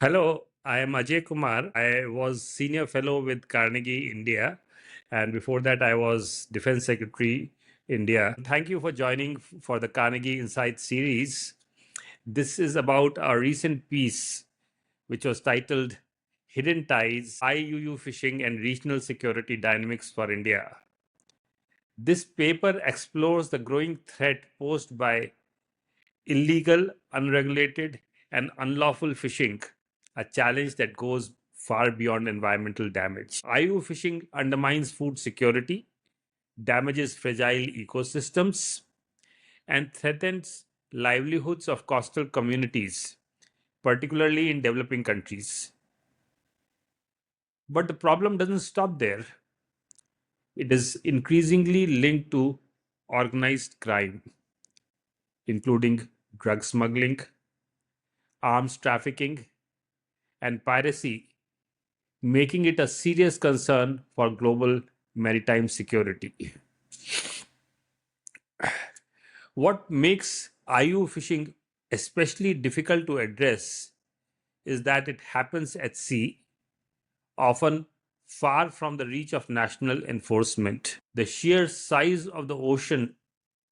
Hello, I am Ajay Kumar. I was senior fellow with Carnegie India, and before that, I was Defense Secretary India. Thank you for joining for the Carnegie Insights series. This is about our recent piece, which was titled Hidden Ties IUU Fishing and Regional Security Dynamics for India. This paper explores the growing threat posed by illegal, unregulated, and unlawful fishing, a challenge that goes far beyond environmental damage. IU fishing undermines food security, damages fragile ecosystems, and threatens livelihoods of coastal communities, particularly in developing countries. But the problem doesn't stop there. It is increasingly linked to organized crime, including drug smuggling, arms trafficking, and piracy, making it a serious concern for global maritime security. What makes IU fishing especially difficult to address is that it happens at sea, often far from the reach of national enforcement. The sheer size of the ocean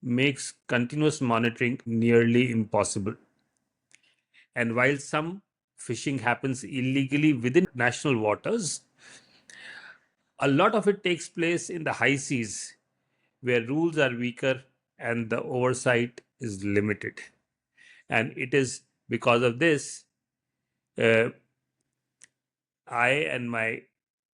makes continuous monitoring nearly impossible. And while some fishing happens illegally within national waters, a lot of it takes place in the high seas where rules are weaker and the oversight is limited. And it is because of this, uh, I and my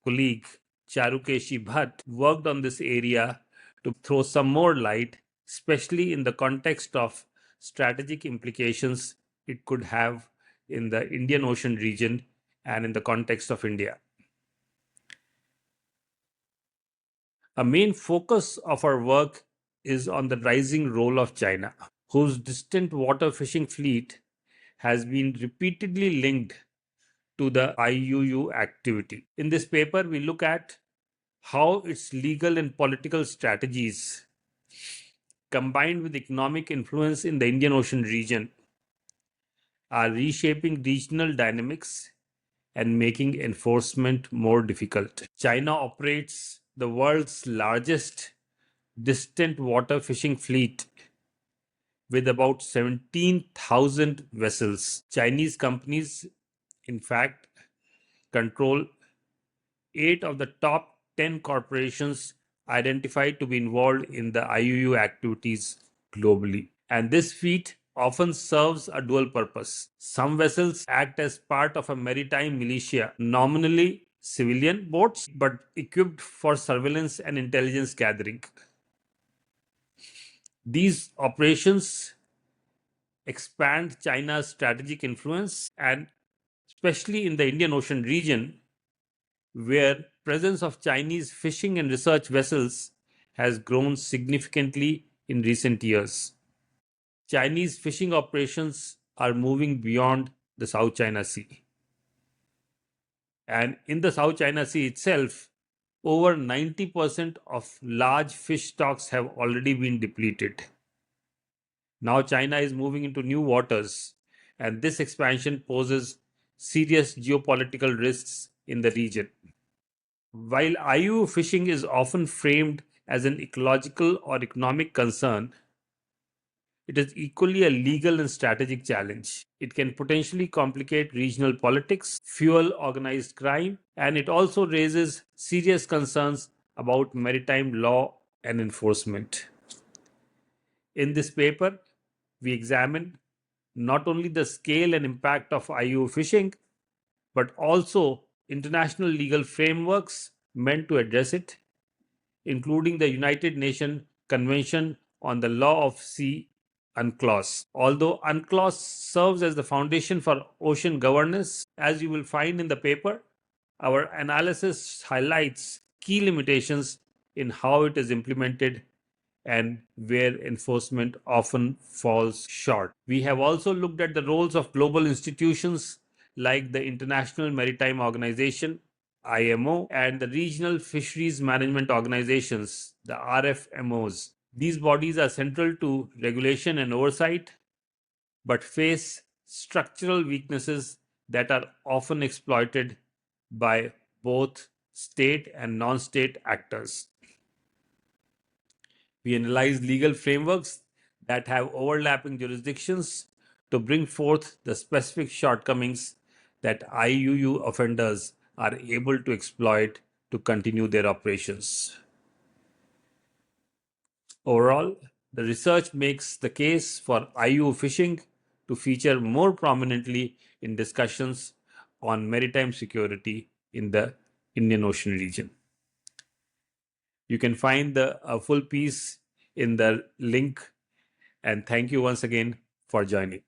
colleague Charukeshi Bhatt worked on this area to throw some more light, especially in the context of strategic implications it could have in the Indian Ocean region and in the context of India. A main focus of our work is on the rising role of China, whose distant water fishing fleet has been repeatedly linked to the IUU activity. In this paper, we look at how its legal and political strategies, combined with economic influence in the Indian Ocean region, are reshaping regional dynamics and making enforcement more difficult. China operates the world's largest distant water fishing fleet with about 17,000 vessels. Chinese companies, in fact, control 8 of the top 10 corporations identified to be involved in the IUU activities globally. And this feat often serves a dual purpose. Some vessels act as part of a maritime militia, nominally civilian boats, but equipped for surveillance and intelligence gathering. These operations expand China's strategic influence, and especially in the Indian Ocean region, where presence of Chinese fishing and research vessels has grown significantly in recent years. Chinese fishing operations are moving beyond the South China Sea. And in the South China Sea itself, over 90% of large fish stocks have already been depleted. Now China is moving into new waters, and this expansion poses serious geopolitical risks in the region. While IUU fishing is often framed as an ecological or economic concern, it is equally a legal and strategic challenge. It can potentially complicate regional politics, fuel organized crime, and it also raises serious concerns about maritime law and enforcement. In this paper, we examine not only the scale and impact of IUU fishing, but also international legal frameworks meant to address it, including the United Nations Convention on the Law of Sea, UNCLOS. Although UNCLOS serves as the foundation for ocean governance, as you will find in the paper, our analysis highlights key limitations in how it is implemented and where enforcement often falls short. We have also looked at the roles of global institutions like the International Maritime Organization, IMO, and the regional fisheries management organizations, the RFMOs. These bodies are central to regulation and oversight, but face structural weaknesses that are often exploited by both state and non state actors. We analyze legal frameworks that have overlapping jurisdictions to bring forth the specific shortcomings that IUU offenders are able to exploit to continue their operations. Overall, the research makes the case for IUU fishing to feature more prominently in discussions on maritime security in the Indian Ocean region. You can find the full piece in the link, and thank you once again for joining.